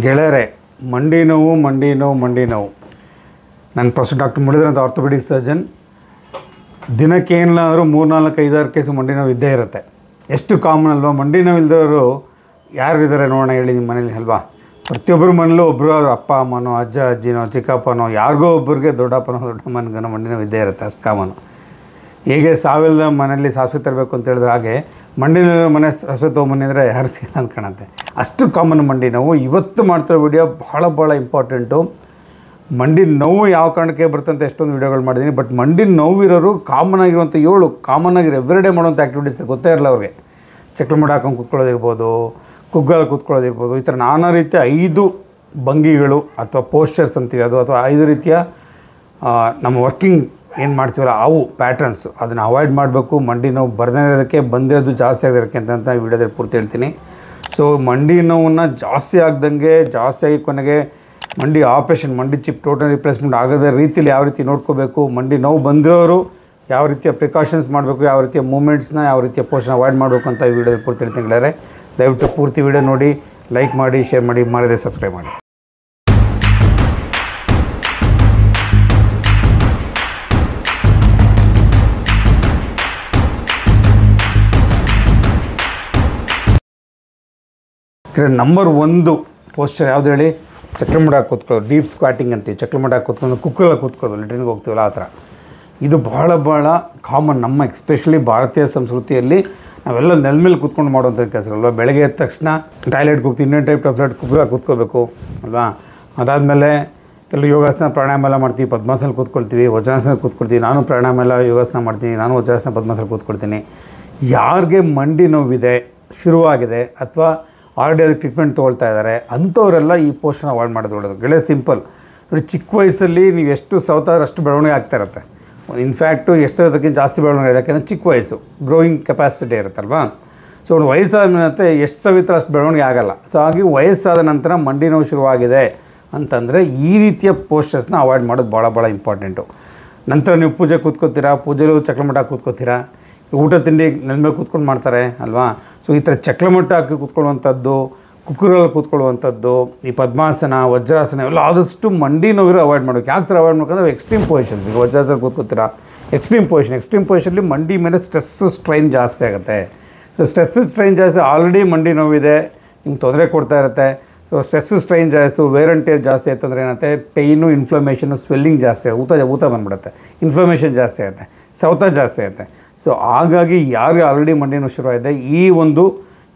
ಗೆಳೆಯರೆ, ಮಂಡಿ ನೋವು. ನನ್ನ ಪ್ರೊಫೆಸರ್ ಡಾಕ್ಟರ್ ಮುರಳೀಧರ್ ಅಂತ ಆರ್ಥೋಪೆಡಿಕ್ ಸರ್ಜನ್. ದಿನಕ್ಕೆ ಏನಾದರೂ 3-4-5-6 ಕೇಸು ಮಂಡಿ ನೋವು ಇದ್ದೇ ಇರುತ್ತೆ. ಎಷ್ಟು ಕಾಮನ್ ಅಲ್ವಾ? ಮಂಡಿ ನೋವು ಇಲ್ದವರು ಯಾರಿದ್ದಾರೆ ನೋಡೋಣ ಹೇಳಿ ನಿಮ್ಮ ಮನೇಲಿ ಅಲ್ವಾ? ಪ್ರತಿಯೊಬ್ಬರ ಮನೇಲೂ ಒಬ್ಬರು ಅಪ್ಪ ಅಮ್ಮನೋ, ಅಜ್ಜ ಅಜ್ಜಿನೋ, ಚಿಕ್ಕಪ್ಪನೋ, ಯಾರಿಗೋ ಒಬ್ಬರಿಗೆ ದೊಡ್ಡಪ್ಪನೋ ದೊಡ್ಡಮ್ಮನಿಗನೋ ಮಂಡಿ ನೋವು ಇದ್ದೇ ಇರುತ್ತೆ. ಅಷ್ಟು ಕಾಮನು. ಹೇಗೆ ಸಾವಿಲ್ಲದ ಮನೇಲಿ ಸಾಸಿವೆ ತರಬೇಕು ಅಂತ ಹೇಳಿದ್ರೆ ಹಾಗೆ ಮಂಡಿ ನೋವು ಮನೆ ಸಾಸಿವೆ ತೊಗೊಂಬಂದಿದ್ರೆ ಯಾರು ಸಿಗಲ್ಲ ಅಂತ ಕಾಣುತ್ತೆ. ಅಷ್ಟು ಕಾಮನ್ ಮಂಡಿ ನೋವು. ಇವತ್ತು ಮಾಡ್ತಿರೋ ವಿಡಿಯೋ ಭಾಳ ಇಂಪಾರ್ಟೆಂಟು. ಮಂಡಿ ನೋವು ಯಾವ ಕಾರಣಕ್ಕೆ ಬರ್ತಂತ ಎಷ್ಟೊಂದು ವೀಡಿಯೋಗಳು ಮಾಡಿದ್ದೀನಿ. ಬಟ್ ಮಂಡಿ ನೋವಿರೋರು ಕಾಮನ್ ಆಗಿರುವಂಥ 7 ಕಾಮನ್ ಆಗಿರೋ ಎವ್ರಿಡೇ ಮಾಡುವಂಥ ಆ್ಯಕ್ಟಿವಿಟೀಸ್ ಗೊತ್ತೇ ಇರಲ್ಲ ಅವ್ರಿಗೆ. ಚಕ್ರ ಮಡ ಹಾಕೊಂಡು ಕೂತ್ಕೊಳ್ಳೋದಿರ್ಬೋದು, ಕುಗ್ಗಲ್ಲಿ ಕೂತ್ಕೊಳ್ಳೋದಿರ್ಬೋದು, ಈ ಥರ ನಾನಾ ರೀತಿಯ 5 ಭಂಗಿಗಳು ಅಥವಾ ಪೋಸ್ಚರ್ಸ್ ಅಂತೀವಿ ಅದು, ಅಥವಾ 5 ರೀತಿಯ ನಮ್ಮ ವರ್ಕಿಂಗ್ ಏನು ಮಾಡ್ತೀವಲ್ಲ ಅವು ಪ್ಯಾಟ್ರನ್ಸು, ಅದನ್ನು ಅವಾಯ್ಡ್ ಮಾಡಬೇಕು. ಮಂಡಿ ನೋವು ಬರದೇ ಇರೋದಕ್ಕೆ, ಬಂದಿರೋದು ಜಾಸ್ತಿ ಆಗಿರೋದಕ್ಕೆ ಅಂತ ವಿಡಿಯೋದಲ್ಲಿ ಪೂರ್ತಿ ಹೇಳ್ತೀನಿ. ಸೊ ಮಂಡಿ ನೋವನ್ನು ಜಾಸ್ತಿ ಆಗ್ದಂಗೆ, ಜಾಸ್ತಿಯಾಗಿ ಕೊನೆಗೆ ಮಂಡಿ ಆಪ್ರೇಷನ್, ಮಂಡಿ ಚಿಪ್ ಟೋಟಲ್ ರಿಪ್ಲೇಸ್ಮೆಂಟ್ ಆಗದ ರೀತಿಯಲ್ಲಿ ಯಾವ ರೀತಿ ನೋಡ್ಕೋಬೇಕು, ಮಂಡಿ ನೋವು ಬಂದಿರೋರು ಯಾವ ರೀತಿಯ ಪ್ರಿಕಾಷನ್ಸ್ ಮಾಡಬೇಕು, ಯಾವ ರೀತಿಯ ಮೂಮೆಂಟ್ಸ್ನ, ಯಾವ ರೀತಿಯ ಪೋಷನ್ ಅವಾಯ್ಡ್ ಮಾಡಬೇಕು ಅಂತ ಈ ವಿಡಿಯೋದಲ್ಲಿ ಪೂರ್ತಿ ಹೇಳ್ತೀನಿ ಗೆಳೆಯರೆ. ದಯವಿಟ್ಟು ಪೂರ್ತಿ ವಿಡಿಯೋ ನೋಡಿ, ಲೈಕ್ ಮಾಡಿ, ಶೇರ್ ಮಾಡಿ, ಮಾಡದೆ ಸಬ್ಸ್ಕ್ರೈಬ್ ಮಾಡಿ. ನಂಬರ್ 1 ಪೋಸ್ಚರ್ ಯಾವುದು ಹೇಳಿ? ಚಕ್ರಮಡ ಕೂತ್ಕೊಳ್ಳೋದು, ಡೀಪ್ ಸ್ಕ್ವಾಟಿಂಗ್ ಅಂತೀವಿ. ಚಕ್ರಮಡ ಕೂತ್ಕೊಂಡು ಕುಕ್ಕಲ್ಲಿ ಕೂತ್ಕೊಳ್ಳೋದು, ಲೆಟ್ರಿನ್ಗೆ ಹೋಗ್ತೀವಲ್ಲ ಆ ಥರ. ಇದು ಭಾಳ ಕಾಮನ್ ನಮ್ಮ ಎಸ್ಪೆಷಲಿ ಭಾರತೀಯ ಸಂಸ್ಕೃತಿಯಲ್ಲಿ. ನಾವೆಲ್ಲ ನೆಲ ಮೇಲೆ ಕೂತ್ಕೊಂಡು ಮಾಡುವಂಥ ಕೆಲಸಗಳಲ್ವ. ಬೆಳಗ್ಗೆ ಎದ್ದ ತಕ್ಷಣ ಟಾಯ್ಲೆಟ್ಗೆ ಹೋಗ್ತೀವಿ, ಇನ್ನೊಂದು ಟೈಪ್ ಟಾಯ್ಲೆಟ್ ಕುಗ್ಗ ಕೂತ್ಕೋಬೇಕು ಅಲ್ವಾ? ಅದಾದಮೇಲೆ ಕೆಲವು ಯೋಗಾಸನ ಪ್ರಾಣಾಯಾಮ ಎಲ್ಲ ಮಾಡ್ತೀವಿ, ಪದ್ಮಾಸನ ಕೂತ್ಕೊಳ್ತೀವಿ, ವಜ್ರಾಸನ ಕೂತ್ಕೊಳ್ತೀವಿ. ನಾನು ಪ್ರಾಣಾಯಾಮ ಎಲ್ಲ ಯೋಗಾಸನ ಮಾಡ್ತೀನಿ, ನಾನು ವಜ್ರಾಸನ ಪದ್ಮಾಸನ ಕೂತ್ಕೊಳ್ತೀನಿ. ಯಾರಿಗೆ ಮಂಡಿ ನೋವಿದೆ, ಶುರುವಾಗಿದೆ, ಅಥವಾ ಆಲ್ರೆಡಿ ಅದಕ್ಕೆ ಟ್ರೀಟ್ಮೆಂಟ್ ತೊಗೊಳ್ತಾ ಇದ್ದಾರೆ ಅಂಥವರೆಲ್ಲ ಈ ಪೋಸ್ಟನ್ನ ಅವಾಯ್ಡ್ ಮಾಡೋದು ಒಳ್ಳೆಯದು. ಗೆಳೆಯ ಸಿಂಪಲ್ ನೋಡಿ, ಚಿಕ್ಕ ವಯಸ್ಸಲ್ಲಿ ನೀವು ಎಷ್ಟು ಸೌತಾದ್ರೆ ಅಷ್ಟು ಬೆಳವಣಿಗೆ ಆಗ್ತಾ ಇರುತ್ತೆ. ಇನ್ಫ್ಯಾಕ್ಟು ಎಷ್ಟು ಅದಕ್ಕಿಂತ ಜಾಸ್ತಿ ಬೆಳವಣಿಗೆ ಇದೆ, ಯಾಕೆಂದರೆ ಚಿಕ್ಕ ವಯಸ್ಸು, ಗ್ರೋಯಿಂಗ್ ಕೆಪಾಸಿಟಿ ಇರುತ್ತಲ್ವಾ. ಸೊ ವಯಸ್ಸಾದ ಮೇಲೆ ಎಷ್ಟು ಸವಿತ್ರ ಅಷ್ಟು ಬೆಳವಣಿಗೆ ಆಗೋಲ್ಲ. ಸೊ ಹಾಗೆ ವಯಸ್ಸಾದ ನಂತರ ಮಂಡಿ ನೋವು ಶುರುವಾಗಿದೆ ಅಂತಂದರೆ ಈ ರೀತಿಯ ಪೋಸ್ಟರ್ಸ್ನ ಅವಾಯ್ಡ್ ಮಾಡೋದು ಭಾಳ ಇಂಪಾರ್ಟೆಂಟು. ನಂತರ ನೀವು ಪೂಜೆ ಕೂತ್ಕೋತೀರಾ, ಪೂಜೆಲೂ ಚಕ್ರಮಠ ಕೂತ್ಕೋತೀರಾ, ಊಟ ತಿಂಡಿ ನೆಲ ಮೇಲೆ ಕೂತ್ಕೊಂಡು ಮಾಡ್ತಾರೆ ಅಲ್ವಾ? ಸೊ ಈ ಥರ ಚಕ್ರಮಟ್ಟ ಹಾಕಿ ಕೂತ್ಕೊಳ್ಳುವಂಥದ್ದು, ಕುಕ್ಕರಲ್ಲಿ ಕೂತ್ಕೊಳ್ಳುವಂಥದ್ದು, ಈ ಪದ್ಮಾಸನ, ವಜ್ರಾಸನ ಎಲ್ಲ ಆದಷ್ಟು ಮಂಡಿ ನೋವಿರೋ ಅವಾಯ್ಡ್ ಮಾಡಬೇಕು. ಯಾಕೆ ಸರ್ ಅವಾಯ್ಡ್ ಮಾಡ್ಕೊಂಡ್ರೆ ಎಕ್ಸ್ಟ್ರೀಮ್ ಪೊಸಿಷನ್. ಈಗ ವಜ್ರಾಸನ ಕೂತ್ಕೋತೀರಾ, ಎಕ್ಸ್ಟ್ರೀಮ್ ಪೊಸಿಷನಲ್ಲಿ ಮಂಡಿ ಮೇಲೆ ಸ್ಟ್ರೆಸ್ಸು ಸ್ಟ್ರೈನ್ ಜಾಸ್ತಿ ಆಗುತ್ತೆ. ಸೊ ಸ್ಟ್ರೆಸ್ಸು ಸ್ಟ್ರೈನ್ ಜಾಸ್ತಿ, ಆಲ್ರೆಡಿ ಮಂಡಿ ನೋವಿದೆ, ನಿಮ್ಗೆ ತೊಂದರೆ ಕೊಡ್ತಾ ಇರುತ್ತೆ. ಸೊ ಸ್ಟ್ರೆಸ್ಸು ಸ್ಟ್ರೈನ್ ಜಾಸ್ತಿ, ವೇರ್ ಆ್ಯಂಡ್ ಟೇರ್ ಜಾಸ್ತಿ ಆಯ್ತಂದ್ರೆ ಏನಾಗುತ್ತೆ, ಪೇಯ್ನು, ಇನ್ಫ್ಲಮೇಷನು, ಸ್ವೆಲ್ಲಿಂಗ್ ಜಾಸ್ತಿ ಆಗುತ್ತೆ, ಊತ ಬಂದುಬಿಡುತ್ತೆ, ಇನ್ಫ್ಲಮೇಷನ್ ಜಾಸ್ತಿ ಆಗುತ್ತೆ, ಸೌತ ಜಾಸ್ತಿ ಆಗುತ್ತೆ. ಸೊ ಹಾಗಾಗಿ ಯಾರಿಗೆ ಆಲ್ರೆಡಿ ಮಂಡಿ ನೋವು ಶುರುವಾಗಿದೆ, ಈ ಒಂದು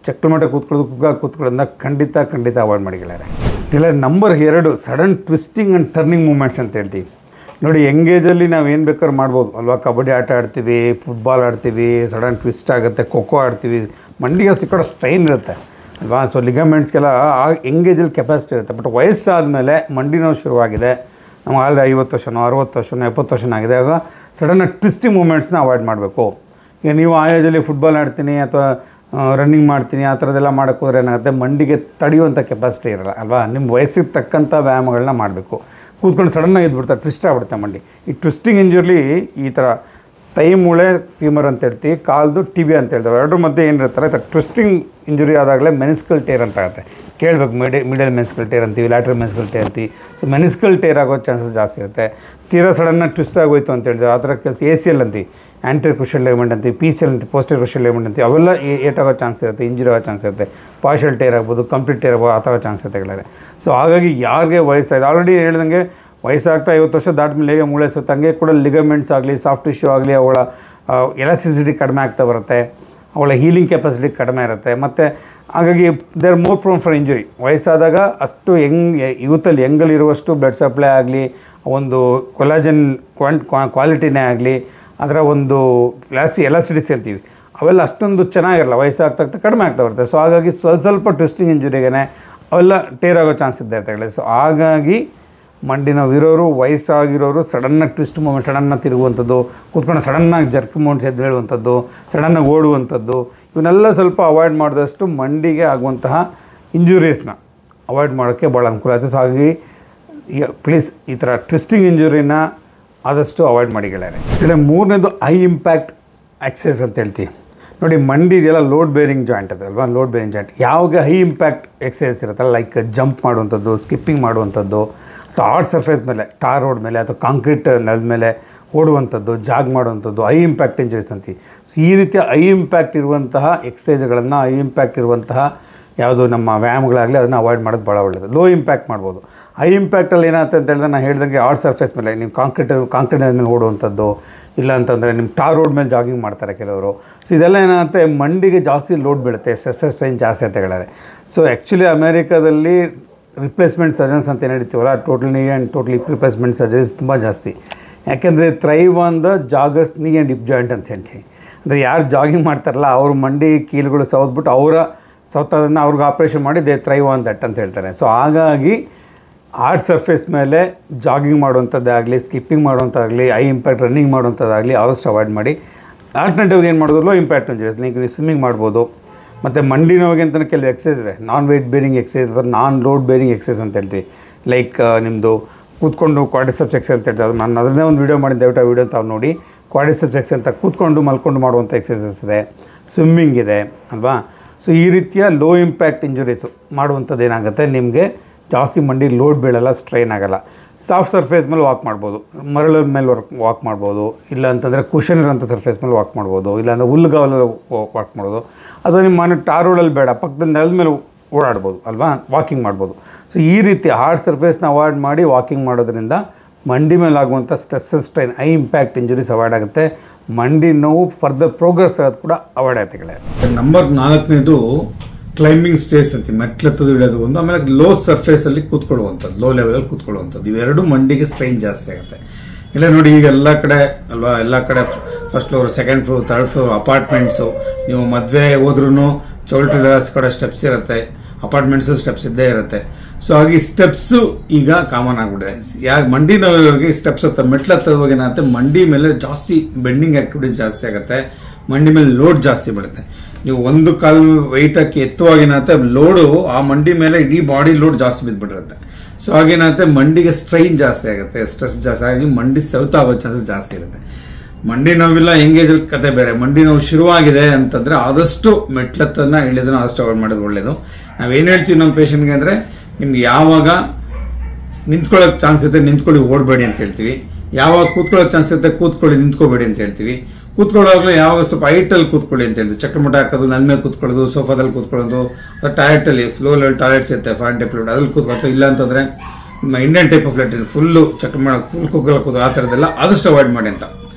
ಚಕ್ರಮಠ ಕೂತ್ಕೊಳ್ಳೋದು, ಕುಗ್ಗ ಕೂತ್ಕೊಳ್ಳೋದನ್ನ ಖಂಡಿತ ಅವಾಯ್ಡ್ ಮಾಡಿ ಗೆಳೆಯರೆ. Number 2 sudden twisting and turning moments ಅಂತ ಹೇಳ್ತೀವಿ ನೋಡಿ. ಎಂಗೇಜಲ್ಲಿ ನಾವು ಏನು ಬೇಕಾದ್ರೂ ಮಾಡ್ಬೋದು ಅಲ್ವಾ? ಕಬಡ್ಡಿ ಆಟ ಆಡ್ತೀವಿ, ಫುಟ್ಬಾಲ್ ಆಡ್ತೀವಿ, ಸಡನ್ ಟ್ವಿಸ್ಟ್ ಆಗುತ್ತೆ, ಖೋಖೋ ಆಡ್ತೀವಿ, ಮಂಡಿಗೆ ಸಿಕ್ಕೋ ಸ್ಟ್ರೈನ್ ಇರುತ್ತೆ ಅಲ್ವಾ? ಸೊ ಲಿಗಮೆಂಟ್ಸ್ಗೆಲ್ಲ ಆ ಎಂಗೇಜಲ್ಲಿ ಕೆಪಾಸಿಟಿ ಇರುತ್ತೆ. ಬಟ್ ವಯಸ್ಸಾದಮೇಲೆ ಮಂಡಿ ನೋವು ಶುರುವಾಗಿದೆ, ನಮ್ಗೆ ಆಲ್ರೆಡಿ 50 ವರ್ಷನೋ 60 ವರ್ಷನೋ 70 ವರ್ಷನೋ ಆಗಿದೆ, ಆಗ ಸಡನ್ನಾಗಿ ಟ್ವಿಸ್ಟಿಂಗ್ ಮೂಮೆಂಟ್ಸ್ನ ಅವಾಯ್ಡ್ ಮಾಡಬೇಕು. ಈಗ ನೀವು ಆ ಏಜಲ್ಲಿ ಫುಟ್ಬಾಲ್ ಆಡ್ತೀನಿ ಅಥವಾ ರನ್ನಿಂಗ್ ಮಾಡ್ತೀನಿ ಆ ಥರದ್ದೆಲ್ಲ ಮಾಡೋಕ್ಕೆ ಹೋದರೆ ಏನಾಗುತ್ತೆ, ಮಂಡಿಗೆ ತಡೆಯುವಂಥ ಕೆಪಾಸಿಟಿ ಇರಲ್ಲ ಅಲ್ವಾ? ನಿಮ್ಮ ವಯಸ್ಸಿಗೆ ತಕ್ಕಂಥ ವ್ಯಾಯಾಮಗಳನ್ನ ಮಾಡಬೇಕು. ಕೂತ್ಕೊಂಡು ಸಡನ್ನಾಗಿ ಇದ್ಬಿಡ್ತಾರೆ, ಟ್ವಿಸ್ಟ್ ಆಗಿಬಿಡುತ್ತೆ ಮಂಡಿ. ಈ ಟ್ವಿಸ್ಟಿಂಗ್ ಇಂಜುರಿ ಈ ಥರ ತೈ ಮೂಳೆ ಫೀಮರ್ ಅಂತ ಹೇಳ್ತೀವಿ, ಕಾಲ್ದು ಟಿಬಿ ಅಂತ ಹೇಳ್ತೇವೆ. ಎರಡರ ಮಧ್ಯೆ ಏನಿರ್ತಾರೆ, ಟ್ವಿಸ್ಟಿಂಗ್ ಇಂಜುರಿ ಆದಾಗಲೇ ಮೆನಿಸ್ಕಲ್ ಟೇರ್ ಅಂತ ಆಗುತ್ತೆ. ಕೇಳಬೇಕು, ಮಿಡಲ್ ಮೆನಿಸ್ಕಲ್ ಟೇರ್ ಅಂತೀವಿ, ಲ್ಯಾಟ್ರಲ್ ಮೆನಿಸ್ಕಲ್ ಟೇರ್ ಅಂತೀವಿ. ಸೊ ಮೆನಿಸ್ಕಲ್ ಟೇರ್ ಆಗೋ ಚಾನ್ಸಸ್ ಜಾಸ್ತಿ ಇರುತ್ತೆ. ತೀರಾ ಸಡನ್ನಾಗಿ ಟ್ವಿಸ್ಟ್ ಆಗೋಯ್ತು ಅಂತ ಹೇಳಿದ್ರೆ ಆ ಥರ ಕೆಲಸ ACL ಅಂತೀವಿ, ಆ್ಯಂಟರ್ ಕ್ರುಷಿಯಲ್ ಲಿಗಮೆಂಟ್ ಅಂತೀವಿ, PCL ಅಂತೀವಿ, ಪೋಸ್ಟರ್ ಕ್ರುಷಿಯಲ್ ಲಿಗಮೆಂಟ್ ಅಂತೀವಿ. ಅವೆಲ್ಲ ಏಟಾಗೋ ಚಾನ್ಸ್ ಇರುತ್ತೆ, ಇಂಜುರಿ ಆಗೋ ಚಾನ್ಸ್ ಇರುತ್ತೆ. ಪಾರ್ಷಲ್ ಟೇರ್ ಆಗ್ಬೋದು, ಕಂಪ್ಲೀಟ್ ಟೇರ್ ಆಗ್ಬೋದು, ಆ ಥರ ಚಾನ್ಸ್ ಇರುತ್ತೆ ಗೆಳೆಯರೆ. ಸೊ ಹಾಗಾಗಿ ಯಾರಿಗೆ ವಯಸ್ಸಾಗಿದೆ, ಆಲ್ರೆಡಿ ಹೇಳ್ದಂಗೆ ವಯಸ್ಸಾಗ್ತಾ 50 ವರ್ಷ ದಾಟ್ಮೇಲೆ ಹೇಗೆ ಮೂಳೆ ಸುತ್ತಂಗೆ ಕೂಡ ಲಿಗಮೆಂಟ್ಸ್ ಆಗಲಿ, ಸಾಫ್ಟ್ ಟಿಶ್ಯೂ ಆಗಲಿ, ಅವಳ ಎಲಾಸ್ಟಿಸಿಟಿ ಕಡಿಮೆ ಆಗ್ತಾ ಬರುತ್ತೆ, ಅವಳ ಹೀಲಿಂಗ್ ಕೆಪಾಸಿಟಿ ಕಡಿಮೆ ಇರುತ್ತೆ. ಮತ್ತು ಹಾಗಾಗಿ they are more prone for injury. ವಯಸ್ಸಾದಾಗ ಅಷ್ಟು ಯೂತಲ್ಲಿ ಯಂಗಲ್ಲಿರುವಷ್ಟು ಬ್ಲಡ್ ಸಪ್ಲೈ ಆಗಲಿ, ಒಂದು ಕೊಲಾಜನ್ ಕ್ವಾಲಿಟಿನೇ ಆಗಲಿ, ಅದರ ಒಂದು ಎಲಾಸ್ಟಿಸಿಟಿ ಅಂತೀವಿ, ಅವೆಲ್ಲ ಅಷ್ಟೊಂದು ಚೆನ್ನಾಗಿರಲ್ಲ, ವಯಸ್ಸಾಗ್ತಾ ಕಡಿಮೆ ಆಗ್ತಾ ಬರುತ್ತೆ. ಸೊ ಹಾಗಾಗಿ ಸ್ವಲ್ಪ ಟ್ವಿಸ್ಟಿಂಗ್ ಇಂಜುರಿಗೇ ಅವೆಲ್ಲ ಟೇರ್ ಆಗೋ ಚಾನ್ಸ್ ಇದ್ದೇ. ಸೊ ಹಾಗಾಗಿ ಮಂಡಿ ನೋವು ಇರೋರು, ವಯಸ್ಸಾಗಿರೋರು ಸಡನ್ನಾಗಿ ಟ್ವಿಸ್ಟ್ ಮೂಮೆಂಟ್, ಸಡನ್ನಾಗಿ ತಿರುಗುವಂಥದ್ದು, ಕೂತ್ಕೊಂಡು ಸಡನ್ನಾಗಿ ಜರ್ಕ್ ಮೂಮೆಂಟ್ಸ್ ಎದ್ದು ಹೇಳುವಂಥದ್ದು, ಸಡನ್ನಾಗಿ ಓಡುವಂಥದ್ದು, ಇವನ್ನೆಲ್ಲ ಸ್ವಲ್ಪ ಅವಾಯ್ಡ್ ಮಾಡಿದಷ್ಟು ಮಂಡಿಗೆ ಆಗುವಂತಹ ಇಂಜುರೀಸ್ನ ಅವಾಯ್ಡ್ ಮಾಡೋಕ್ಕೆ ಭಾಳ ಅನುಕೂಲ ಆಯಿತು. ಸೊ ಹಾಗಾಗಿ ಪ್ಲೀಸ್ ಈ ಥರ ಟ್ವಿಸ್ಟಿಂಗ್ ಇಂಜುರಿನ ಆದಷ್ಟು ಅವಾಯ್ಡ್ ಮಾಡಿ ಗೆಳೆಯರೆ. ಮೂರನೇದು ಐ ಇಂಪ್ಯಾಕ್ಟ್ ಎಕ್ಸಸೈಸ್ ಅಂತ ಹೇಳ್ತೀವಿ. ನೋಡಿ ಮಂಡಿ ಇದೆಲ್ಲ ಲೋಡ್ ಬೇರಿಂಗ್ ಜಾಯಿಂಟ್ ಅದು ಅಲ್ವಾ, ಲೋಡ್ ಬೇರಿಂಗ್ ಜಾಯಿಂಟ್. ಯಾವಾಗ ಹೈ ಇಂಪ್ಯಾಕ್ಟ್ ಎಕ್ಸಸೈಸ್ ಇರುತ್ತಲ್ಲ, ಲೈಕ್ ಜಂಪ್ ಮಾಡುವಂಥದ್ದು, ಸ್ಕಿಪ್ಪಿಂಗ್ ಮಾಡುವಂಥದ್ದು, ಅಥವಾ ಹಾರ್ಡ್ ಸರ್ಫೇಸ್ ಮೇಲೆ, ಟಾರ್ ರೋಡ್ ಮೇಲೆ ಅಥವಾ ಕಾಂಕ್ರೀಟ್ ನೆಲದ ಮೇಲೆ ಓಡುವಂಥದ್ದು, ಜಾಗ್ ಮಾಡುವಂಥದ್ದು, ಹೈ ಇಂಪ್ಯಾಕ್ಟ್ ಇಂಜುರೀಸ್ ಅಂತೀವಿ. ಸೊ ಈ ರೀತಿಯ ಹೈ ಇಂಪ್ಯಾಕ್ಟ್ ಇರುವಂತಹ ಎಕ್ಸಸೈಸ್ಗಳನ್ನು, ಹೈ ಇಂಪ್ಯಾಕ್ಟ್ ಇರುವಂತಹ ಯಾವುದು ನಮ್ಮ ವ್ಯಾಯಾಮಗಳಾಗಲಿ ಅದನ್ನು ಅವಾಯ್ಡ್ ಮಾಡೋದು ಭಾಳ ಒಳ್ಳೆಯದು. ಲೋ ಇಂಪ್ಯಾಕ್ಟ್ ಮಾಡ್ಬೋದು. ಹೈ ಇಂಪ್ಯಾಕ್ಟಲ್ಲಿ ಏನಾಗುತ್ತೆ ಅಂತ ಹೇಳಿದ್ರೆ, ನಾನು ಹೇಳ್ದಂಗೆ ಹಾರ್ಡ್ ಸರ್ಫೇಸ್ ಮೇಲೆ ನೀವು ಕಾಂಕ್ರೀಟ್ ಮೇಲೆ ಓಡುವಂಥದ್ದು, ಇಲ್ಲ ಅಂತಂದರೆ ನಿಮ್ಮ ಟಾರ್ ರೋಡ್ ಮೇಲೆ ಜಾಗಿಂಗ್ ಮಾಡ್ತಾರೆ ಕೆಲವರು. ಸೊ ಇದೆಲ್ಲ ಏನಾಗುತ್ತೆ, ಮಂಡಿಗೆ ಜಾಸ್ತಿ ಲೋಡ್ ಬೀಳುತ್ತೆ, ಸ್ಟ್ರೆಸ್ ಸ್ಟ್ರೈನ್ ಜಾಸ್ತಿ ಅಂತ ಹೇಳಿದ್ದಾರೆ. ಸೊ ಆ್ಯಕ್ಚುಲಿ ಅಮೇರಿಕಾದಲ್ಲಿ ರಿಪ್ಲೇಸ್ಮೆಂಟ್ ಸರ್ಜನ್ಸ್ ಅಂತ ಏನು ಹೇಳ್ತೀವಲ್ಲ, ಟೋಟಲ್ ನೀ and total hip replacement surgeries ತುಂಬ ಜಾಸ್ತಿ. ಯಾಕೆಂದರೆ ಥ್ರೈವ್ ಆನ್ ದ ಜಾಗರ್ಸ್ ನೀ ಆ್ಯಂಡ್ ಹಿಪ್ ಜಾಯಿಂಟ್ ಅಂತ ಹೇಳ್ತೀವಿ. ಅಂದರೆ ಯಾರು ಜಾಗಿಂಗ್ ಮಾಡ್ತಾರಲ್ಲ ಅವ್ರ ಮಂಡಿ ಕೀಲುಗಳು ಸೌದ್ಬಿಟ್ಟು ಸೌತೋದನ್ನು ಅವ್ರಿಗೆ ಆಪ್ರೇಷನ್ ಮಾಡಿ ದೇ ಥ್ರೈವ್ ಆನ್ ದಟ್ ಅಂತ ಹೇಳ್ತಾರೆ. ಸೊ ಹಾಗಾಗಿ ಹಾರ್ಡ್ ಸರ್ಫೇಸ್ ಮೇಲೆ ಜಾಗಿಂಗ್ ಮಾಡುವಂಥದ್ದಾಗಲಿ, ಸ್ಕಿಪ್ಪಿಂಗ್ ಮಾಡುವಂಥದ್ದಾಗಲಿ, ಹೈ ಇಂಪ್ಯಾಕ್ಟ್ ರನ್ನಿಂಗ್ ಮಾಡುವಂಥದ್ದಾಗಲಿ ಆದಷ್ಟು ಅವಾಯ್ಡ್ ಮಾಡಿ. ಆಲ್ಟರ್ನೇಟಿವ್ ಏನು ಮಾಡೋದು, ಲೋ ಇಂಪ್ಯಾಕ್ಟ್ ಇಂಜುರೀಸ್, ನೀವು ಸ್ವಿಮ್ಮಿಂಗ್ ಮಾಡ್ಬೋದು. ಮತ್ತು ಮಂಡಿ ನೋವಿಗೆ ಅಂತಲೇ ಕೆಲವು ಎಕ್ಸಸೈಸ್ ಇದೆ, ನಾನ್ ವೇಟ್ ಬೇರಿಂಗ್ ಎಕ್ಸಸೈಸ್ ಅಥವಾ ನಾನ್ ಲೋಡ್ ಬೇರಿಂಗ್ ಎಕ್ಸಸೈಸ್ ಅಂತ ಹೇಳ್ತೀವಿ. ಲೈಕ್ ನಿಮ್ಮದು ಕೂತ್ಕೊಂಡು ಕ್ವಾಡ್ರಿಸೆಪ್ಸ್ ಎಕ್ಸಸೈಸ್ ಅಂತ ಹೇಳ್ತೀವಿ. ನಾನು ಅದನ್ನೇ ಒಂದು ವೀಡಿಯೋ ಮಾಡಿದ್ದೆ, ದಯವಿಟ್ಟು ಆ ವೀಡಿಯೋ ತಾವು ನೋಡಿ. ಕ್ವಾಡ್ರಿಸೆಪ್ಸ್ ಎಕ್ಸಸೈಸ್ ಅಂತ ಕೂತ್ಕೊಂಡು ಮಲ್ಕೊಂಡು ಮಾಡುವಂಥ ಎಕ್ಸಸೈಸ್ ಇದೆ, ಸ್ವಿಮ್ಮಿಂಗ್ ಇದೆ ಅಲ್ವಾ. ಸೊ ಈ ರೀತಿಯ ಲೋ ಇಂಪ್ಯಾಕ್ಟ್ ಇಂಜುರೀಸು ಮಾಡುವಂಥದ್ದು ಏನಾಗುತ್ತೆ, ನಿಮಗೆ ಜಾಸ್ತಿ ಮಂಡಿ ಲೋಡ್ ಬೀಳಲ್ಲ, ಸ್ಟ್ರೈನ್ ಆಗೋಲ್ಲ. ಸಾಫ್ಟ್ ಸರ್ಫೇಸ್ ಮೇಲೆ ವಾಕ್ ಮಾಡ್ಬೋದು, ಮರಳ ಮೇಲೆ ವಾಕ್ ಮಾಡ್ಬೋದು, ಇಲ್ಲ ಅಂತಂದರೆ ಕುಷನ್ ಇರೋಂಥ ಸರ್ಫೇಸ್ ಮೇಲೆ ವಾಕ್ ಮಾಡ್ಬೋದು, ಇಲ್ಲಾಂದರೆ ಹುಲ್ಲುಗಾವಲಲ್ಲಿ ವಾಕ್ ಮಾಡ್ಬೋದು. ಅಥವಾ ನಿಮ್ಮ ಮನೆ ಟಾರ್ ರೋಡಲ್ಲಿ ಬೇಡ, ಪಕ್ಕದ ನೆಲದ ಮೇಲೆ ಓಡಾಡ್ಬೋದು ಅಲ್ವಾ, ವಾಕಿಂಗ್ ಮಾಡ್ಬೋದು. ಸೊ ಈ ರೀತಿ ಹಾರ್ಡ್ ಸರ್ಫೇಸ್ನ ಅವಾಯ್ಡ್ ಮಾಡಿ ವಾಕಿಂಗ್ ಮಾಡೋದ್ರಿಂದ ಮಂಡಿ ಮೇಲೆ ಆಗುವಂಥ stress strain, high impact injuries avoid ಆಗುತ್ತೆ. ಮಂಡಿ ನೋವು ಫರ್ದರ್ ಪ್ರೋಗ್ರೆಸ್ ಆಗೋದು ಕೂಡ ಅವಾಯ್ಡ್ ಆಯ್ತುಗಳೇ. ನಂಬರ್ 4ನೇದು ಕ್ಲೈಂಬಿಂಗ್ ಸ್ಟೇಜ್ ಅಂತೀವಿ, ಮೆಟ್ಲೆತ್ತದು ಇಳಿಯೋದು ಒಂದು. ಆಮೇಲೆ ಲೋ ಸರ್ಫೇಸಲ್ಲಿ ಕೂತ್ಕೊಳ್ಳುವಂಥದ್ದು, ಲೋ ಲೆವೆಲಲ್ಲಿ ಕೂತ್ಕೊಳ್ಳುವಂಥದ್ದು, ಇವೆರಡು ಮಂಡಿಗೆ ಸ್ಟ್ರೈನ್ ಜಾಸ್ತಿ ಆಗುತ್ತೆ. ಇಲ್ಲ ನೋಡಿ, ಈಗ ಎಲ್ಲ ಕಡೆ ಅಲ್ವಾ, ಎಲ್ಲ ಕಡೆ first floor, second floor, third floor apartments. ನೀವು ಮದುವೆ ಹೋದ್ರೂ ಚೌಲ್ಟ್ರಿ ಕಡೆ ಸ್ಟೆಪ್ಸ್ ಇರುತ್ತೆ, ಅಪಾರ್ಟ್ಮೆಂಟ್ಸು ಸ್ಟೆಪ್ಸ್ ಇದ್ದೇ ಇರುತ್ತೆ. ಸೊ ಹಾಗೆ ಸ್ಟೆಪ್ಸು ಈಗ ಕಾಮನ್ ಆಗಿಬಿಟ್ಟಿದೆ. ಯಾಕೆ ಮಂಡಿ ನೋವಿಗೆ ಸ್ಟೆಪ್ಸ್ ಹತ್ತ ಮೆಟ್ಲತ್ತೋವಾಗ ಏನಾಗುತ್ತೆ, ಮಂಡಿ ಮೇಲೆ ಜಾಸ್ತಿ ಬೆಂಡಿಂಗ್ ಆಕ್ಟಿವಿಟೀಸ್ ಜಾಸ್ತಿ ಆಗುತ್ತೆ, ಮಂಡಿ ಮೇಲೆ ಲೋಡ್ ಜಾಸ್ತಿ ಬೀಳುತ್ತೆ. ನೀವು ಒಂದು ಕಾಲು ವೆಯ್ಟ್ ಹಾಕಿ ಎತ್ತುವಾಗ ಏನಾಗುತ್ತೆ, ಲೋಡು ಆ ಮಂಡಿ ಮೇಲೆ ಇಡೀ ಬಾಡಿ ಲೋಡ್ ಜಾಸ್ತಿ ಬಿದ್ದುಬಿಟ್ಟಿರುತ್ತೆ. ಸೊ ಹಾಗೇನಾಗುತ್ತೆ, ಮಂಡಿಗೆ ಸ್ಟ್ರೈನ್ ಜಾಸ್ತಿ ಆಗುತ್ತೆ, ಸ್ಟ್ರೆಸ್ ಜಾಸ್ತಿ ಆಗಿ ಮಂಡಿ ಸೆಳೆತ ಆಗೋ ಚಾನ್ಸಸ್ ಜಾಸ್ತಿ ಇರುತ್ತೆ. ಮಂಡಿ ನೋವಿಲ್ಲ ಎಂಗೇಜ್ ಕತೆ ಬೇರೆ. ಮಂಡಿ ನೋವು ಶುರುವಾಗಿದೆ ಅಂತಂದ್ರೆ ಆದಷ್ಟು ಮೆಟ್ಲತ್ತನ್ನ ಇಳಿಯೋದನ್ನ ಆದಷ್ಟು ಅವಾಯ್ಡ್ ಮಾಡೋದು ಒಳ್ಳೇದು. ನಾವೇನು ಹೇಳ್ತೀವಿ ನಮ್ಮ ಪೇಷಂಟ್ಗೆ ಅಂದರೆ, ನಿಮ್ಗೆ ಯಾವಾಗ ನಿಂತ್ಕೊಳ್ಳೋಕೆ ಚಾನ್ಸ್ ಇರುತ್ತೆ ನಿಂತ್ಕೊಳ್ಳಿ, ಓಡಬೇಡಿ ಅಂತ ಹೇಳ್ತೀವಿ. ಯಾವಾಗ ಕೂತ್ಕೊಳ್ಳೋಕೆ ಚಾನ್ಸ್ ಇರುತ್ತೆ ಕೂತ್ಕೊಳ್ಳಿ, ನಿಂತ್ಕೋಬೇಡಿ ಅಂತ ಹೇಳ್ತೀವಿ. ಕೂತ್ಕೊಳ್ಳೋವಾಗಲೂ ಯಾವಾಗ ಸ್ವಲ್ಪ ಹೈಟಲ್ಲಿ ಕೂತ್ಕೊಳ್ಳಿ ಅಂತ ಹೇಳ್ತೀವಿ. ಚಕ್ರಮುಟ ಹಾಕೋದು, ನನ್ನ ಮೇಲೆ ಕೂತ್ಕೊಳ್ಳೋದು, ಸೋಫಾದಲ್ಲಿ ಕೂತ್ಕೊಳ್ಳೋದು, ಟಾಯ್ಲೆಟಲ್ಲಿ ಫ್ಲೋ ಲೆವೆಲ್ ಟಾಯ್ಲೆಟ್ಸ್ ಇರುತ್ತೆ, ಫಾರಿನ್ ಟೈಪ್ ಅದ್ರಲ್ಲಿ ಕೂತ್ಕೊಳ್ಳೋದು. ಇಲ್ಲ ಅಂತಂದ್ರೆ ನಿಮ್ಮ Indian type of flight full ಚಕ್ರಮುಟ ಫುಲ್ ಕುಕ್ಕಲ್ಲಿ ಕೂತು ಆ ಥರದ್ದೆಲ್ಲ ಆದಷ್ಟು ಅವಾಯ್ಡ್ ಮಾಡಿ ಅಂತ.